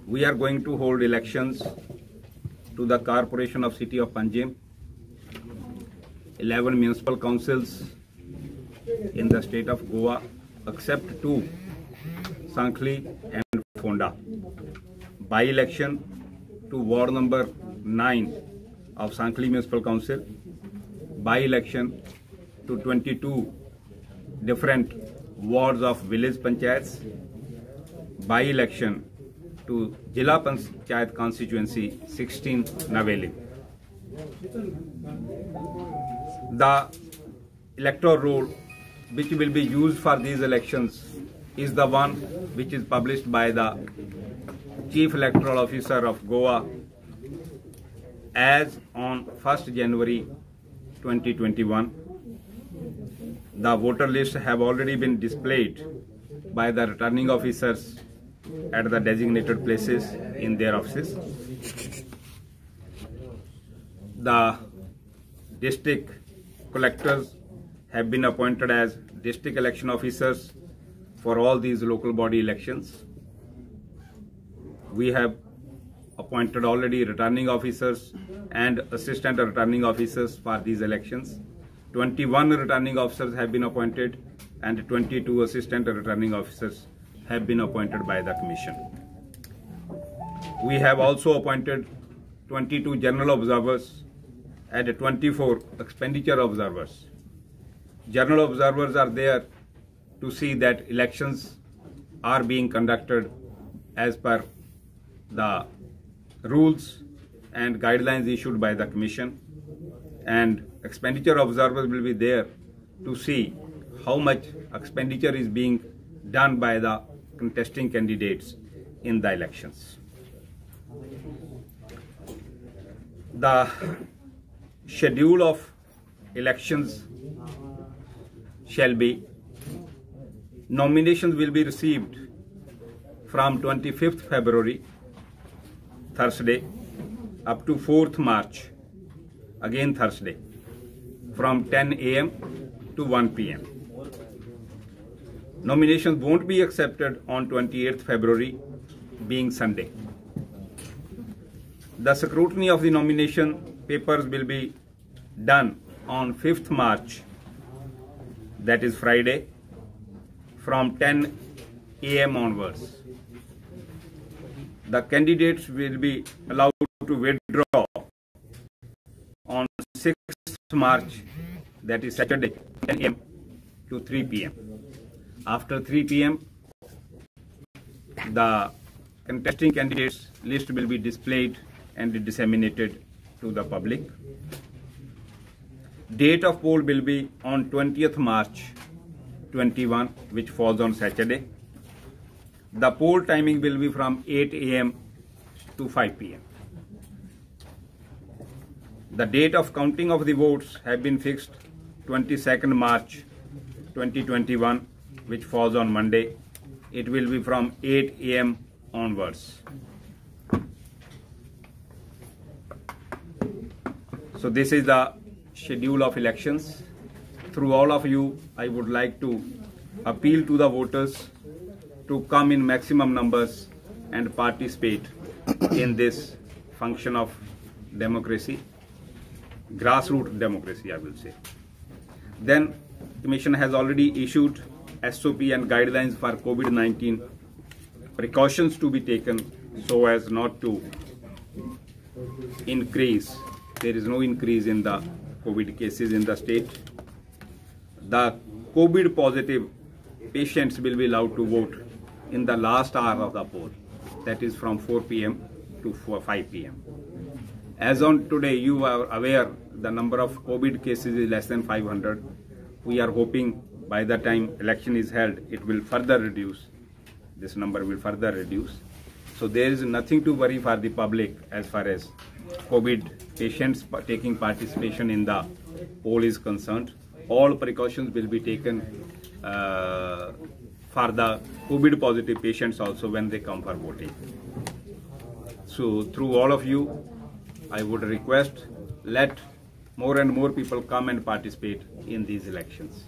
we are going to hold elections to the Corporation of City of Panjim, 11 municipal councils in the state of Goa, except 2, Sankhli and Fonda. By-election to ward number 9 of Sankhli Municipal Council, by-election to 22 different wards of village panchayats, by-election to Jila Panchayat constituency 16 Naveli. The electoral roll which will be used for these elections is the one which is published by the Chief Electoral Officer of Goa as on 1st January 2021. The voter lists have already been displayed by the returning officers at the designated places in their offices. The district collectors have been appointed as district election officers for all these local body elections. We have appointed already returning officers and assistant returning officers for these elections. 21 returning officers have been appointed and 22 assistant returning officers have been appointed by the Commission. We have also appointed 22 general observers and 24 expenditure observers. General observers are there to see that elections are being conducted as per the rules and guidelines issued by the Commission, and expenditure observers will be there to see how much expenditure is being done by the contesting candidates in the elections. The schedule of elections shall be: nominations will be received from 25th February, Thursday, up to 4th March, again Thursday, from 10 a.m. to 1 p.m. Nominations won't be accepted on 28th February, being Sunday. The scrutiny of the nomination papers will be done on 5th March, that is Friday, from 10 a.m. onwards. The candidates will be allowed to withdraw on 6th March, that is Saturday, 10 a.m. to 3 p.m. After 3 p.m., the contesting candidates list will be displayed and disseminated to the public. Date of poll will be on 20th March 21, which falls on Saturday. The poll timing will be from 8 a.m. to 5 p.m. The date of counting of the votes have been fixed 22nd March 2021, which falls on Monday. It will be from 8 a.m. onwards. So this is the schedule of elections. Through all of you, I would like to appeal to the voters to come in maximum numbers and participate in this function of democracy, grassroots democracy, I will say. Then, Commission has already issued SOP and guidelines for COVID-19, precautions to be taken so as not to increase. There is no increase in the COVID cases in the state. The COVID positive patients will be allowed to vote in the last hour of the poll, that is from 4 p.m. to 5 p.m. As on today, you are aware the number of COVID cases is less than 500. We are hoping by the time election is held, it will further reduce. This number will further reduce. So there is nothing to worry for the public as far as COVID patients taking participation in the poll is concerned. All precautions will be taken for the COVID positive patients also when they come for voting. So through all of you, I would request, let more and more people come and participate in these elections.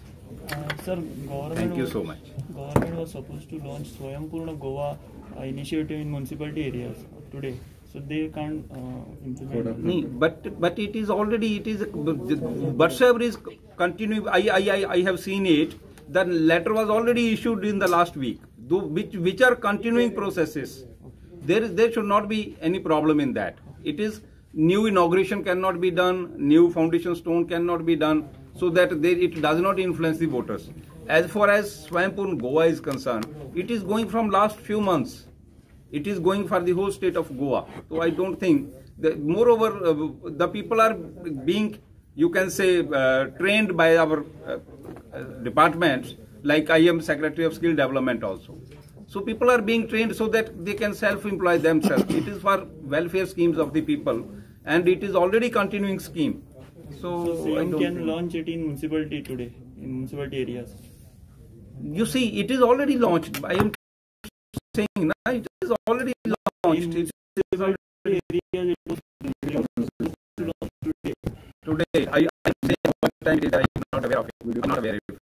Sir, government. Thank you so much. Government was supposed to launch Swayambhurna Goa initiative in municipality areas today, so they can't implement. No, but it is already, it is whatsoever is continuing. I have seen it. The letter was already issued in the last week, which are continuing processes. There should not be any problem in that. It is new inauguration cannot be done, new foundation stone cannot be done, so that it does not influence the voters. As far as Swayambhurna Goa is concerned, it is going from last few months. It is going for the whole state of Goa. So I don't think that, moreover, the people are being, you can say, trained by our departments, like I am Secretary of Skill Development also. So people are being trained so that they can self-employ themselves. It is for welfare schemes of the people, and it is already continuing scheme. So CM can launch it in municipality today, in municipality areas. You see, it is already launched. I am saying, it is already launched. It is already today. I am saying what time it is. I am not aware of it. I am not aware of it.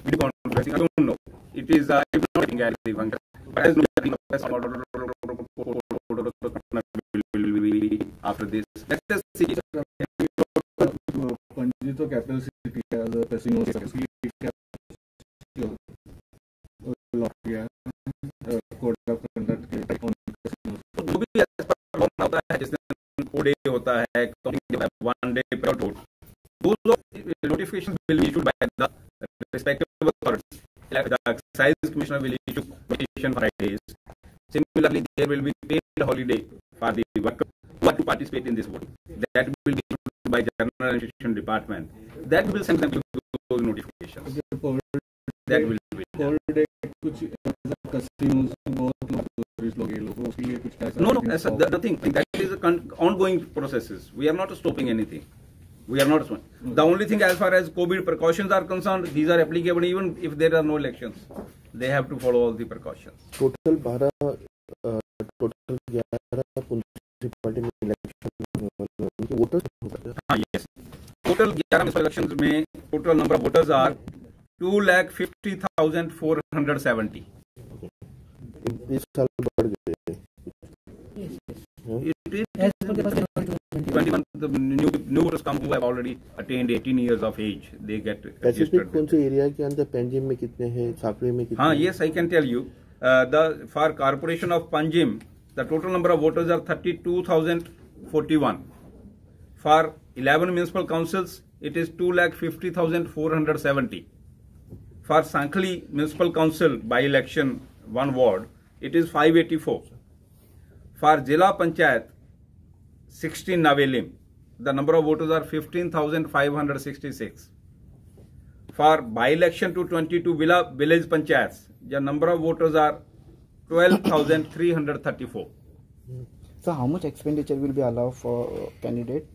Video conferencing, I don't know. It is, I am not looking at the function. But as after this, let us see. Panji to capital city as a casino city code of conduct on casinos. जो भी होता है जिसमें 4 day होता है, 1 day per out. Those notifications will be issued by the respective authorities. The excise commissioner will issue notification Fridays. Similarly, there will be paid holiday for the worker who are to participate in this vote. That will be issued by General Administration Department. That will send them to those notifications. That will be. कुछ casinos No, the thing that is ongoing processes. We are not stopping anything. We are not. The only thing, as far as COVID precautions are concerned, these are applicable even if there are no elections. They have to follow all the precautions. Total 11 municipality election voters. Yes. Total 11 municipal elections में total number of voters are 2,50,470. इस साल बढ़ गए. It is 21. The new voters come who have already attained 18 years of age. They get registered. कौन से area के अंदर पंजिम में कितने हैं, साकड़ी में कितने? हाँ, yes, I can tell you. For Corporation of Panjim, the total number of voters are 32,041. For 11 municipal councils, it is 2,50,470. For Sankhli Municipal Council by election 1 ward, it is 584. For Jila Panchayat 16 Navelim, the number of voters are 15,566. For by-election to 22 village panchayats, the number of voters are 12,334. So how much expenditure will be allowed for candidate?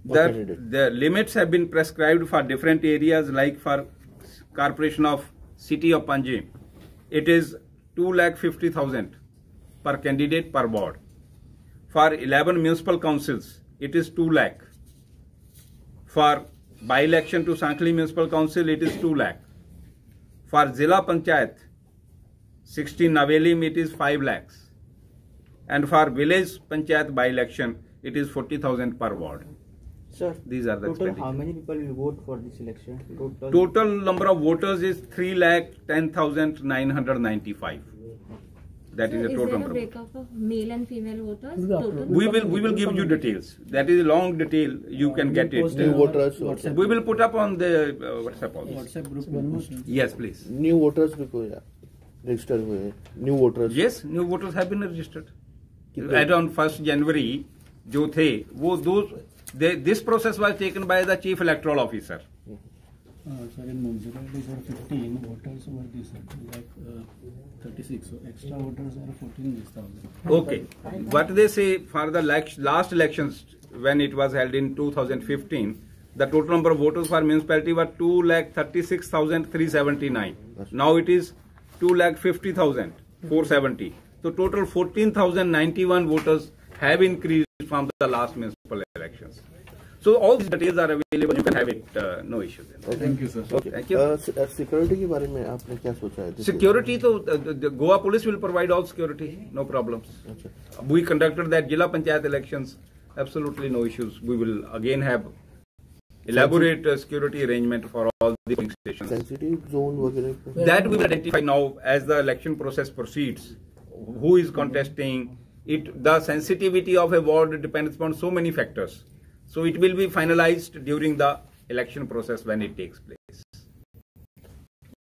The limits have been prescribed for different areas, like for Corporation of City of Panjim. It is 2,50,000 per candidate per ward. For 11 municipal councils, it is 2 lakh. For by-election to Sankhli Municipal Council, it is 2 lakh. For Zila Panchayat, 16 Navelim, it is 5 lakhs. And for village Panchayat by-election, it is 40,000 per ward. Sir, these are the total how many people will vote for this election? Total number of voters is 3,10,995. That is the total number. Is there a breakup of male and female voters? We will give you details. That is a long detail. You can get it. New voters. We will put up on the WhatsApp also. WhatsApp group. Yes, please. New voters भी कोई register हुए. New voters. Yes, new voters have been registered. Around 1st January, जो थे वो this process was taken by the Chief Electoral Officer. Sir, in municipalities are 15, voters were this, like 36, so extra voters are 14,000. Okay. What they say for the last elections, when it was held in 2015, the total number of voters for municipality were 2,36,379. Now it is 2,50,470. So total 14,091 voters have increased from the last municipal elections. So all these details are available. You can have it. No issues. Thank you, sir. Okay. Thank you. Security के बारे में आपने क्या सोचा है? Security, so the Goa police will provide all security. No problems. We conducted that Jilla Panchayat elections. Absolutely no issues. We will again have elaborate security arrangement for all the polling stations. Sensitive zone वगैरह That we will identify now as the election process proceeds. Who is contesting? The sensitivity of a ward depends upon so many factors. So it will be finalized during the election process when it takes place.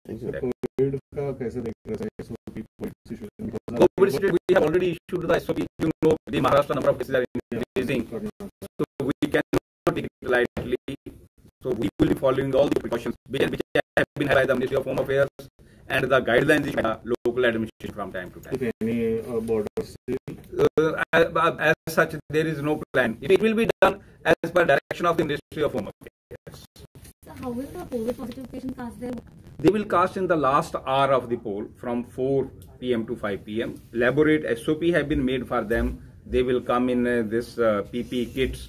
Thank you. Covid का कैसे देख रहे हैं SOP situation? COVID situation, we have already issued the SOP. You know, the Maharashtra number of cases are increasing. So we cannot take it lightly. So we will be following all the precautions which have been had by the Ministry of Home Affairs and the guidelines issued by the local administration from time to time. If any borders As such, there is no plan. It will be done as per direction of the Ministry of Home Affairs. So how will the COVID positive patient cast their vote? They will cast in the last hour of the poll from 4 p.m. to 5 p.m. Elaborate SOP have been made for them. They will come in this PPE kits.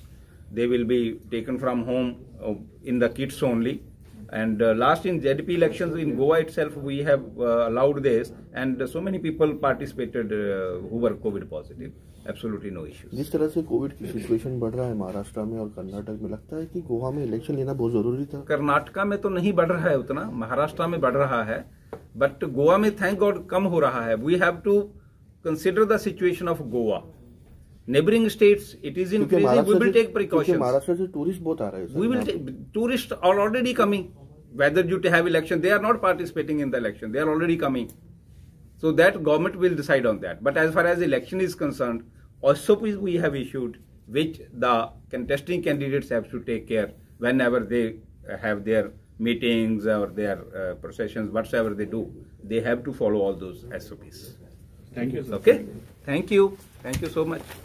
They will be taken from home in the kits only. And last in ZDP elections in Goa itself, we have allowed this, and so many people participated who were COVID positive. Absolutely no issues. जिस तरह से Covid की situation बढ़ रहा है महाराष्ट्र में और कर्नाटक में, लगता है कि गोवा में इलेक्शन लेना बहुत जरूरी था? कर्नाटका में तो नहीं बढ़ रहा है उतना, महाराष्ट्र में बढ़ रहा है, बट गोवा में थैंक गॉड कम हो रहा है. We have to consider the situation of Goa. Neighboring states, it is increasing. We will take precautions. Maharashtra से टूरिस्ट बहुत आ रहे हैं. We will take. Tourists are already coming. Whether you have election, they are not participating in the election. They are already coming. So that government will decide on that. But as far as election is concerned, SOPs we have issued, which the contesting candidates have to take care whenever they have their meetings or their processions, whatsoever they do, they have to follow all those SOPs. Thank you, sir. Okay? Thank you. Thank you so much.